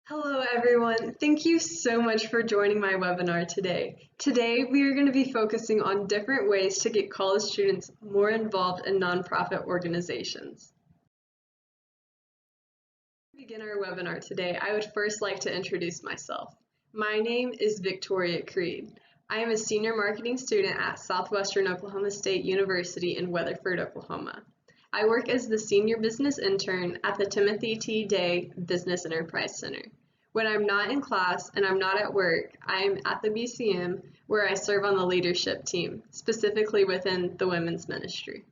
Hello everyone, thank you so much for joining my webinar today. Today we are going to be focusing on different ways to get college students more involved in nonprofit organizations. To begin our webinar today, I would first like to introduce myself. My name is Victoria Creed. I am a senior marketing student at Southwestern Oklahoma State University in Weatherford, Oklahoma. I work as the senior business intern at the Timothy T. Day Business Enterprise Center. When I'm not in class and I'm not at work, I'm at the BCM where I serve on the leadership team, specifically within the women's ministry.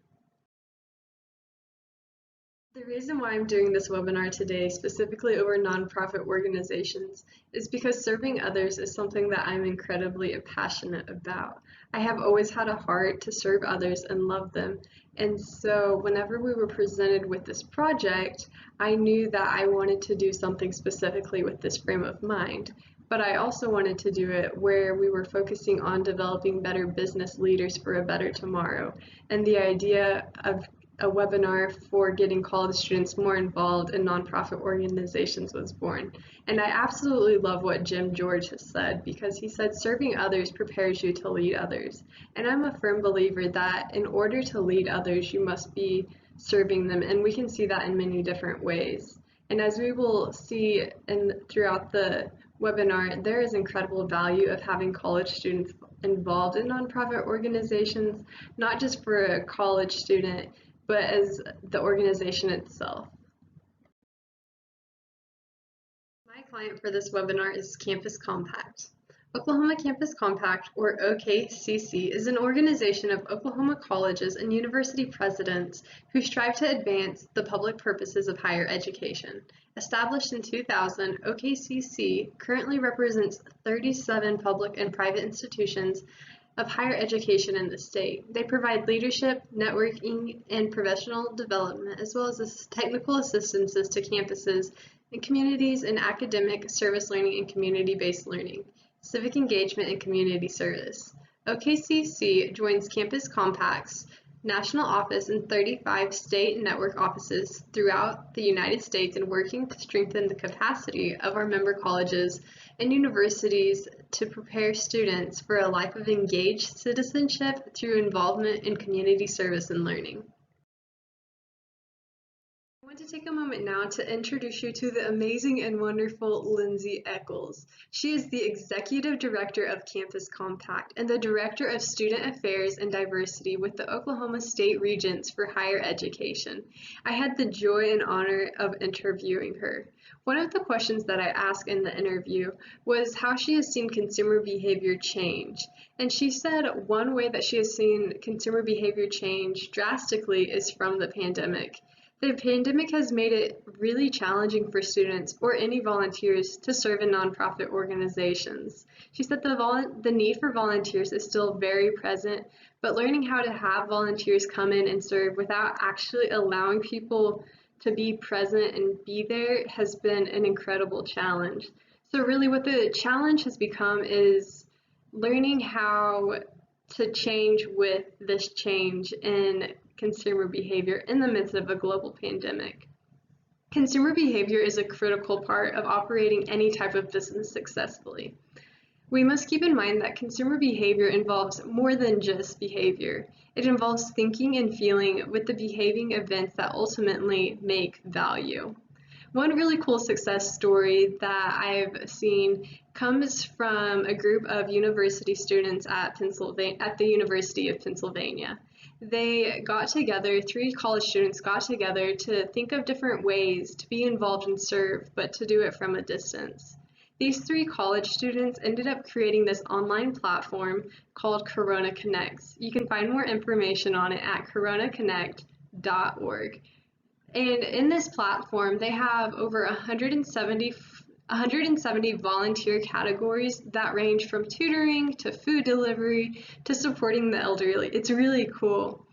The reason why I'm doing this webinar today, specifically over nonprofit organizations, is because serving others is something that I'm incredibly passionate about. I have always had a heart to serve others and love them, and so whenever we were presented with this project, I knew that I wanted to do something specifically with this frame of mind. But I also wanted to do it where we were focusing on developing better business leaders for a better tomorrow. And the idea of a webinar for getting college students more involved in nonprofit organizations was born. And I absolutely love what Jim George has said, because he said serving others prepares you to lead others. And I'm a firm believer that in order to lead others, you must be serving them. And we can see that in many different ways. And as we will see throughout the webinar, there is incredible value of having college students involved in nonprofit organizations, not just for a college student, but as the organization itself. My client for this webinar is Campus Compact. Oklahoma Campus Compact, or OKCC, is an organization of Oklahoma colleges and university presidents who strive to advance the public purposes of higher education. Established in 2000, OKCC currently represents 37 public and private institutions of higher education in the state. They provide leadership, networking, and professional development, as well as technical assistances to campuses and communities in academic, service learning, and community-based learning, civic engagement, and community service. OKCC joins Campus Compact's national office in 35 state network offices throughout the United States and working to strengthen the capacity of our member colleges and universities to prepare students for a life of engaged citizenship through involvement in community service and learning. I want to take a moment now to introduce you to the amazing and wonderful Lindsay Eccles. She is the Executive Director of Campus Compact and the Director of Student Affairs and Diversity with the Oklahoma State Regents for Higher Education. I had the joy and honor of interviewing her. One of the questions that I asked in the interview was how she has seen consumer behavior change. And she said one way that she has seen consumer behavior change drastically is from the pandemic. The pandemic has made it really challenging for students or any volunteers to serve in nonprofit organizations. She said the need for volunteers is still very present, but learning how to have volunteers come in and serve without actually allowing people to be present and be there has been an incredible challenge. So really what the challenge has become is learning how to change with this change in consumer behavior in the midst of a global pandemic. Consumer behavior is a critical part of operating any type of business successfully. We must keep in mind that consumer behavior involves more than just behavior. It involves thinking and feeling with the behaving events that ultimately make value. One really cool success story that I've seen comes from a group of university students at the University of Pennsylvania. They got together, 3 college students got together to think of different ways to be involved and serve, but to do it from a distance. These 3 college students ended up creating this online platform called Corona Connects. You can find more information on it at coronaconnect.org. And in this platform, they have over 170 volunteer categories that range from tutoring to food delivery to supporting the elderly. It's really cool.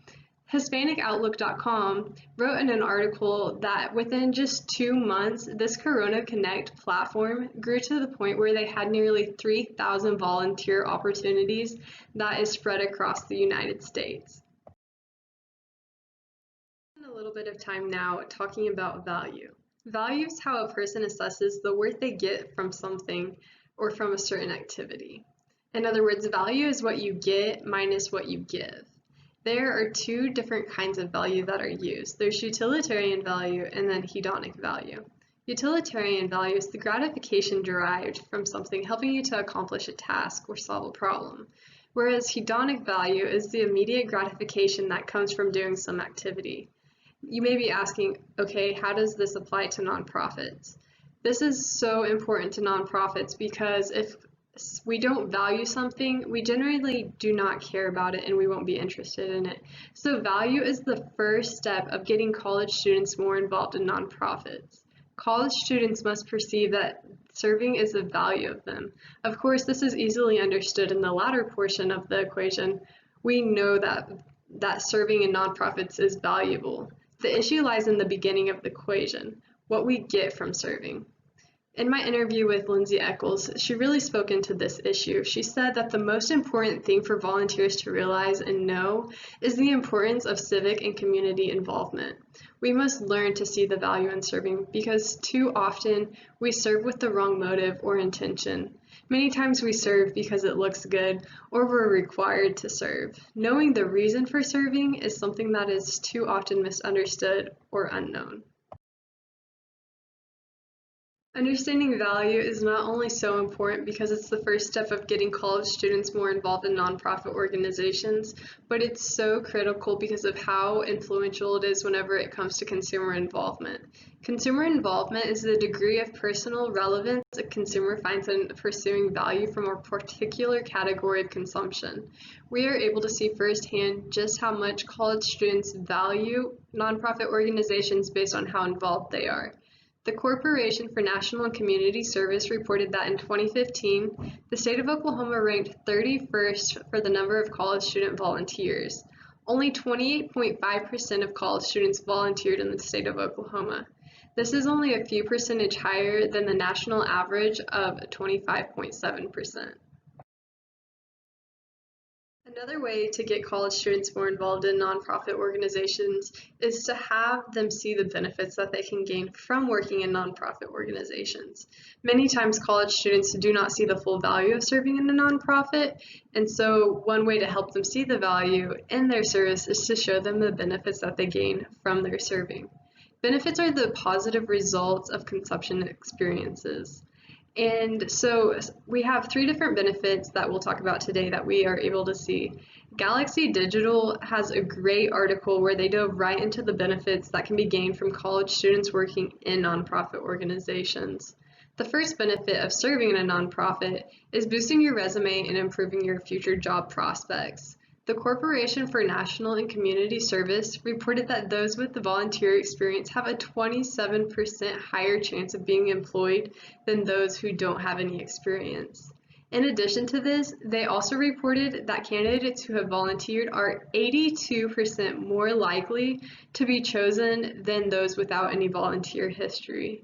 HispanicOutlook.com wrote in an article that within just 2 months, this Corona Connect platform grew to the point where they had nearly 3,000 volunteer opportunities that is spread across the United States. A little bit of time now talking about value. Value is how a person assesses the worth they get from something or from a certain activity. In other words, value is what you get minus what you give. There are two different kinds of value that are used. There's utilitarian value and then hedonic value. Utilitarian value is the gratification derived from something helping you to accomplish a task or solve a problem, whereas hedonic value is the immediate gratification that comes from doing some activity. You may be asking, okay, how does this apply to nonprofits? This is so important to nonprofits because if we don't value something, we generally do not care about it and we won't be interested in it. So value is the first step of getting college students more involved in nonprofits. College students must perceive that serving is the value of them. Of course, this is easily understood in the latter portion of the equation. We know that serving in nonprofits is valuable. The issue lies in the beginning of the equation, what we get from serving. In my interview with Lindsay Eccles, she really spoke into this issue. She said that the most important thing for volunteers to realize and know is the importance of civic and community involvement. We must learn to see the value in serving because too often we serve with the wrong motive or intention. Many times we serve because it looks good or we're required to serve. Knowing the reason for serving is something that is too often misunderstood or unknown. Understanding value is not only so important because it's the first step of getting college students more involved in nonprofit organizations, but it's so critical because of how influential it is whenever it comes to consumer involvement. Consumer involvement is the degree of personal relevance a consumer finds in pursuing value from a particular category of consumption. We are able to see firsthand just how much college students value nonprofit organizations based on how involved they are. The Corporation for National and Community Service reported that in 2015, the state of Oklahoma ranked 31st for the number of college student volunteers. Only 28.5% of college students volunteered in the state of Oklahoma. This is only a few percentage higher than the national average of 25.7%. Another way to get college students more involved in nonprofit organizations is to have them see the benefits that they can gain from working in nonprofit organizations. Many times college students do not see the full value of serving in a nonprofit, and so one way to help them see the value in their service is to show them the benefits that they gain from their serving. Benefits are the positive results of consumption experiences. And so we have three different benefits that we'll talk about today that we are able to see. Galaxy Digital has a great article where they dove right into the benefits that can be gained from college students working in nonprofit organizations. The first benefit of serving in a nonprofit is boosting your resume and improving your future job prospects. The Corporation for National and Community Service reported that those with the volunteer experience have a 27% higher chance of being employed than those who don't have any experience. In addition to this, they also reported that candidates who have volunteered are 82% more likely to be chosen than those without any volunteer history.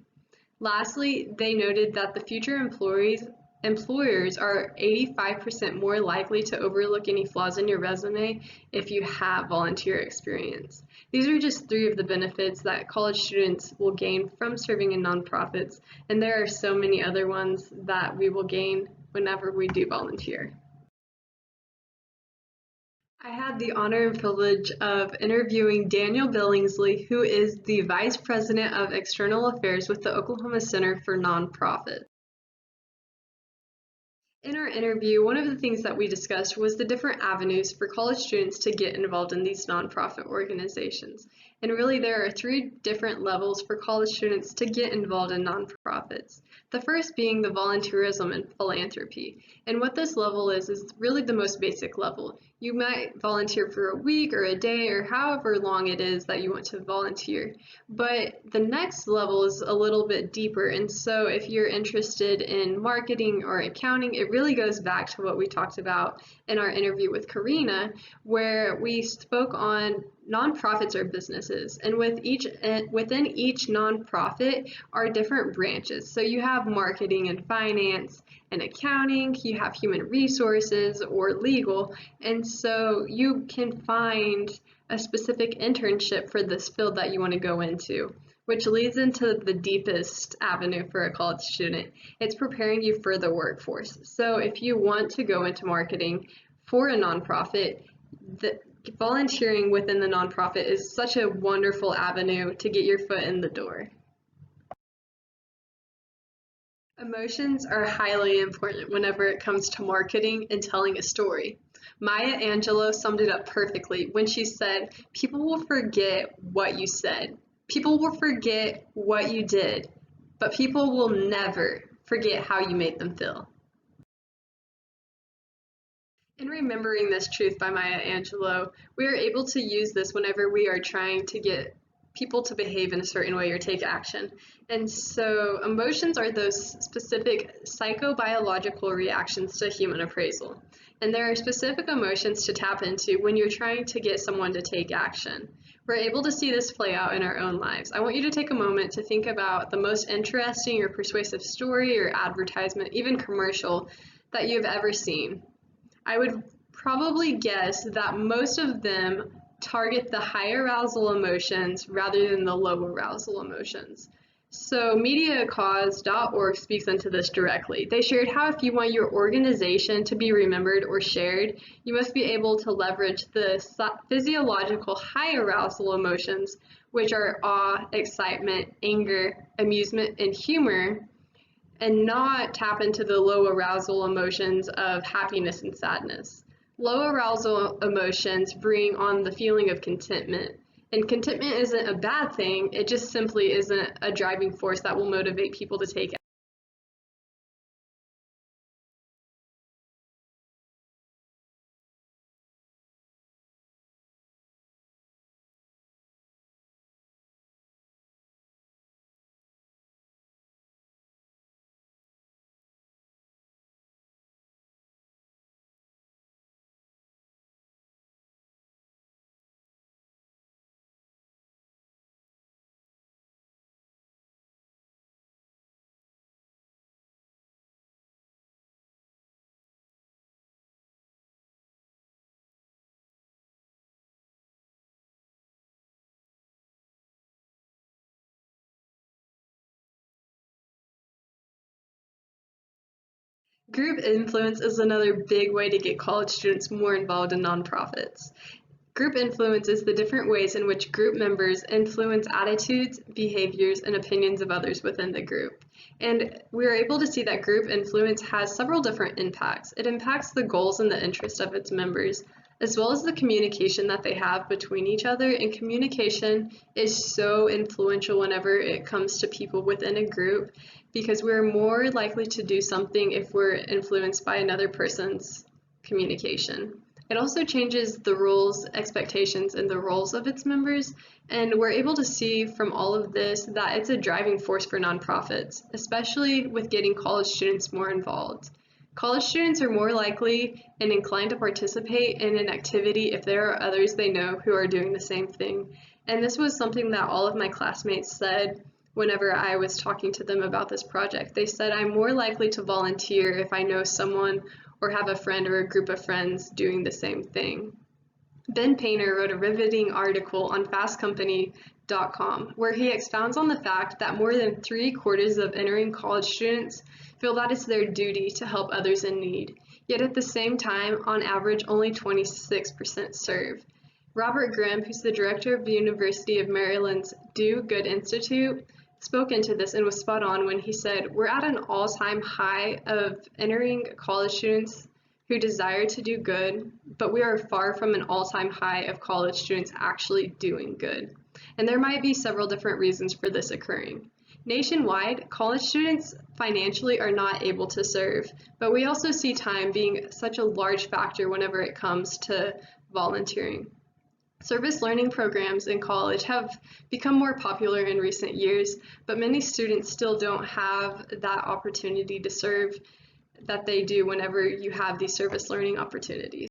Lastly, they noted that the future employers are 85% more likely to overlook any flaws in your resume if you have volunteer experience. These are just three of the benefits that college students will gain from serving in nonprofits, and there are so many other ones that we will gain whenever we do volunteer. I had the honor and privilege of interviewing Daniel Billingsley, who is the Vice President of External Affairs with the Oklahoma Center for Nonprofits. In our interview, one of the things that we discussed was the different avenues for college students to get involved in these nonprofit organizations. And really, there are three different levels for college students to get involved in nonprofits. The first being the volunteerism and philanthropy. And what this level is really the most basic level. You might volunteer for a week or a day or however long it is that you want to volunteer. But the next level is a little bit deeper. And so if you're interested in marketing or accounting, it really goes back to what we talked about in our interview with Karina, where we spoke on nonprofits are businesses, and within each nonprofit are different branches. So you have marketing and finance and accounting, you have human resources or legal, and so you can find a specific internship for this field that you want to go into. which leads into the deepest avenue for a college student. It's preparing you for the workforce. So if you want to go into marketing for a nonprofit, the volunteering within the nonprofit is such a wonderful avenue to get your foot in the door. Emotions are highly important whenever it comes to marketing and telling a story. Maya Angelou summed it up perfectly when she said, "People will forget what you said. People will forget what you did, but people will never forget how you made them feel." In remembering this truth by Maya Angelou, we are able to use this whenever we are trying to get people to behave in a certain way or take action. And so emotions are those specific psychobiological reactions to human appraisal. And there are specific emotions to tap into when you're trying to get someone to take action. We're able to see this play out in our own lives. I want you to take a moment to think about the most interesting or persuasive story or advertisement, even commercial, that you've ever seen. I would probably guess that most of them target the high arousal emotions rather than the low arousal emotions. So MediaCause.org speaks into this directly. They shared how if you want your organization to be remembered or shared, you must be able to leverage the physiological high arousal emotions, which are awe, excitement, anger, amusement, and humor, and not tap into the low arousal emotions of happiness and sadness. Low arousal emotions bring on the feeling of contentment. And contentment isn't a bad thing, it just simply isn't a driving force that will motivate people to take action. Group influence is another big way to get college students more involved in nonprofits. Group influence is the different ways in which group members influence attitudes, behaviors, and opinions of others within the group. And we are able to see that group influence has several different impacts. It impacts the goals and the interests of its members, as well as the communication that they have between each other. And communication is so influential whenever it comes to people within a group, because we're more likely to do something if we're influenced by another person's communication. It also changes the rules, expectations, and the roles of its members, and we're able to see from all of this that it's a driving force for nonprofits, especially with getting college students more involved. College students are more likely and inclined to participate in an activity if there are others they know who are doing the same thing. And this was something that all of my classmates said whenever I was talking to them about this project. They said, "I'm more likely to volunteer if I know someone or have a friend or a group of friends doing the same thing." Ben Painter wrote a riveting article on fastcompany.com where he expounds on the fact that more than 3/4 of entering college students feel that it's their duty to help others in need. Yet at the same time, on average, only 26% serve. Robert Grimm, who's the director of the University of Maryland's Do Good Institute, spoke into this and was spot on when he said, "We're at an all-time high of entering college students who desire to do good, but we are far from an all-time high of college students actually doing good." And there might be several different reasons for this occurring. Nationwide, college students financially are not able to serve, but we also see time being such a large factor whenever it comes to volunteering. Service learning programs in college have become more popular in recent years, but many students still don't have that opportunity to serve that they do whenever you have these service learning opportunities.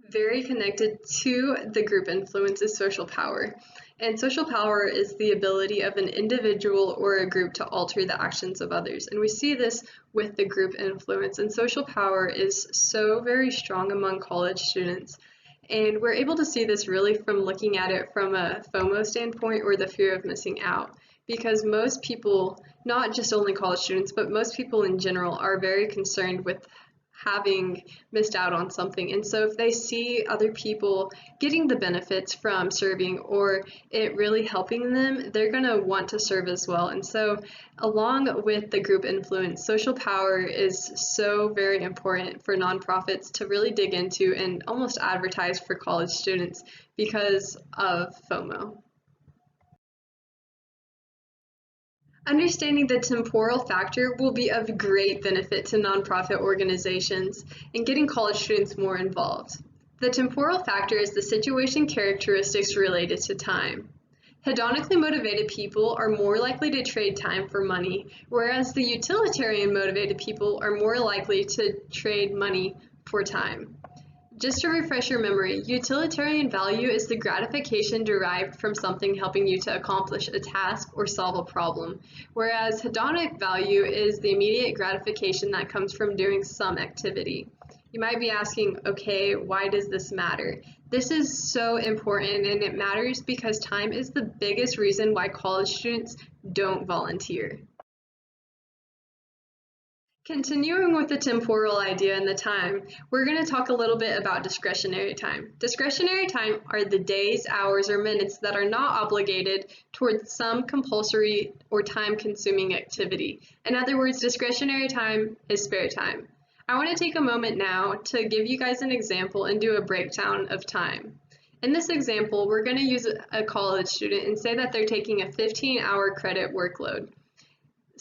Very connected to the group influence is social power. And social power is the ability of an individual or a group to alter the actions of others. And we see this with the group influence. And social power is so very strong among college students. And we're able to see this really from looking at it from a FOMO standpoint, or the fear of missing out, because most people, not just only college students, but most people in general, are very concerned with having missed out on something. And so if they see other people getting the benefits from serving, or it really helping them, they're going to want to serve as well. And so along with the group influence, social power is so very important for nonprofits to really dig into and almost advertise for college students because of FOMO. Understanding the temporal factor will be of great benefit to nonprofit organizations in getting college students more involved. The temporal factor is the situation characteristics related to time. Hedonically motivated people are more likely to trade time for money, whereas the utilitarian motivated people are more likely to trade money for time. Just to refresh your memory, utilitarian value is the gratification derived from something helping you to accomplish a task or solve a problem, whereas hedonic value is the immediate gratification that comes from doing some activity. You might be asking, okay, why does this matter? This is so important, and it matters because time is the biggest reason why college students don't volunteer. Continuing with the temporal idea and the time, we're going to talk a little bit about discretionary time. Discretionary time are the days, hours, or minutes that are not obligated towards some compulsory or time-consuming activity. In other words, discretionary time is spare time. I want to take a moment now to give you guys an example and do a breakdown of time. In this example, we're going to use a college student and say that they're taking a 15-hour credit workload.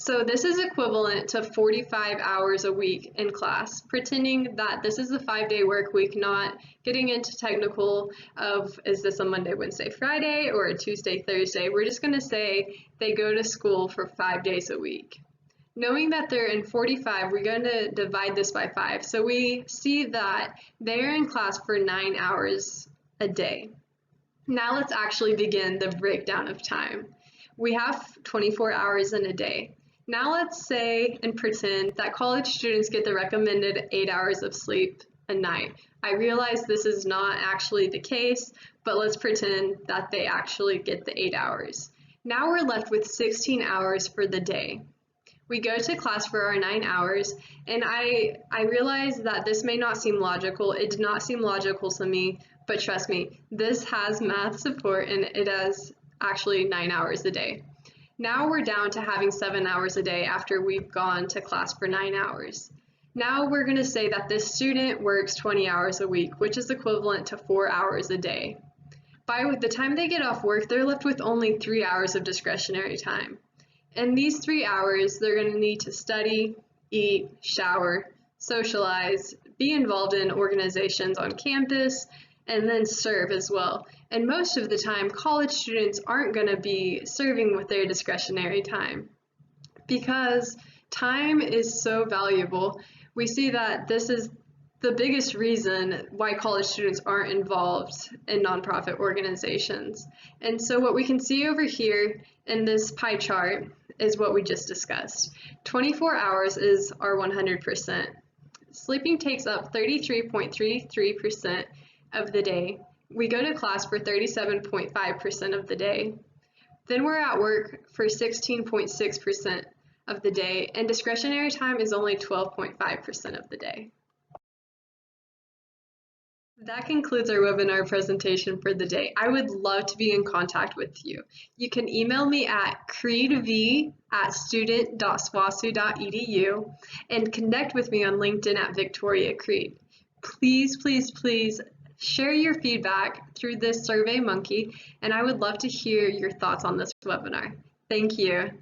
So this is equivalent to 45 hours a week in class, pretending that this is a 5-day work week, not getting into technical of is this a Monday, Wednesday, Friday, or a Tuesday, Thursday. We're just going to say they go to school for 5 days a week. Knowing that they're in 45, we're going to divide this by 5. So we see that they're in class for 9 hours a day. Now let's actually begin the breakdown of time. We have 24 hours in a day. Now let's say and pretend that college students get the recommended 8 hours of sleep a night. I realize this is not actually the case, but let's pretend that they actually get the 8 hours. Now we're left with 16 hours for the day. We go to class for our 9 hours, and I realize that this may not seem logical. It did not seem logical to me, but trust me, this has math support, and it has actually 9 hours a day. Now we're down to having 7 hours a day after we've gone to class for 9 hours. Now we're going to say that this student works 20 hours a week, which is equivalent to 4 hours a day. By the time they get off work, they're left with only 3 hours of discretionary time. In these 3 hours, they're going to need to study, eat, shower, socialize, be involved in organizations on campus, and then serve as well. And most of the time, college students aren't going to be serving with their discretionary time because time is so valuable. We see that this is the biggest reason why college students aren't involved in nonprofit organizations. And so what we can see over here in this pie chart is what we just discussed. 24 hours is our 100%. Sleeping takes up 33.33% of the day. We go to class for 37.5% of the day. Then we're at work for 16.6% of the day, and discretionary time is only 12.5% of the day. That concludes our webinar presentation for the day. I would love to be in contact with you. You can email me at creedv@student.swasu.edu and connect with me on LinkedIn at Victoria Creed. Please, please, please share your feedback through this SurveyMonkey, and I would love to hear your thoughts on this webinar. Thank you.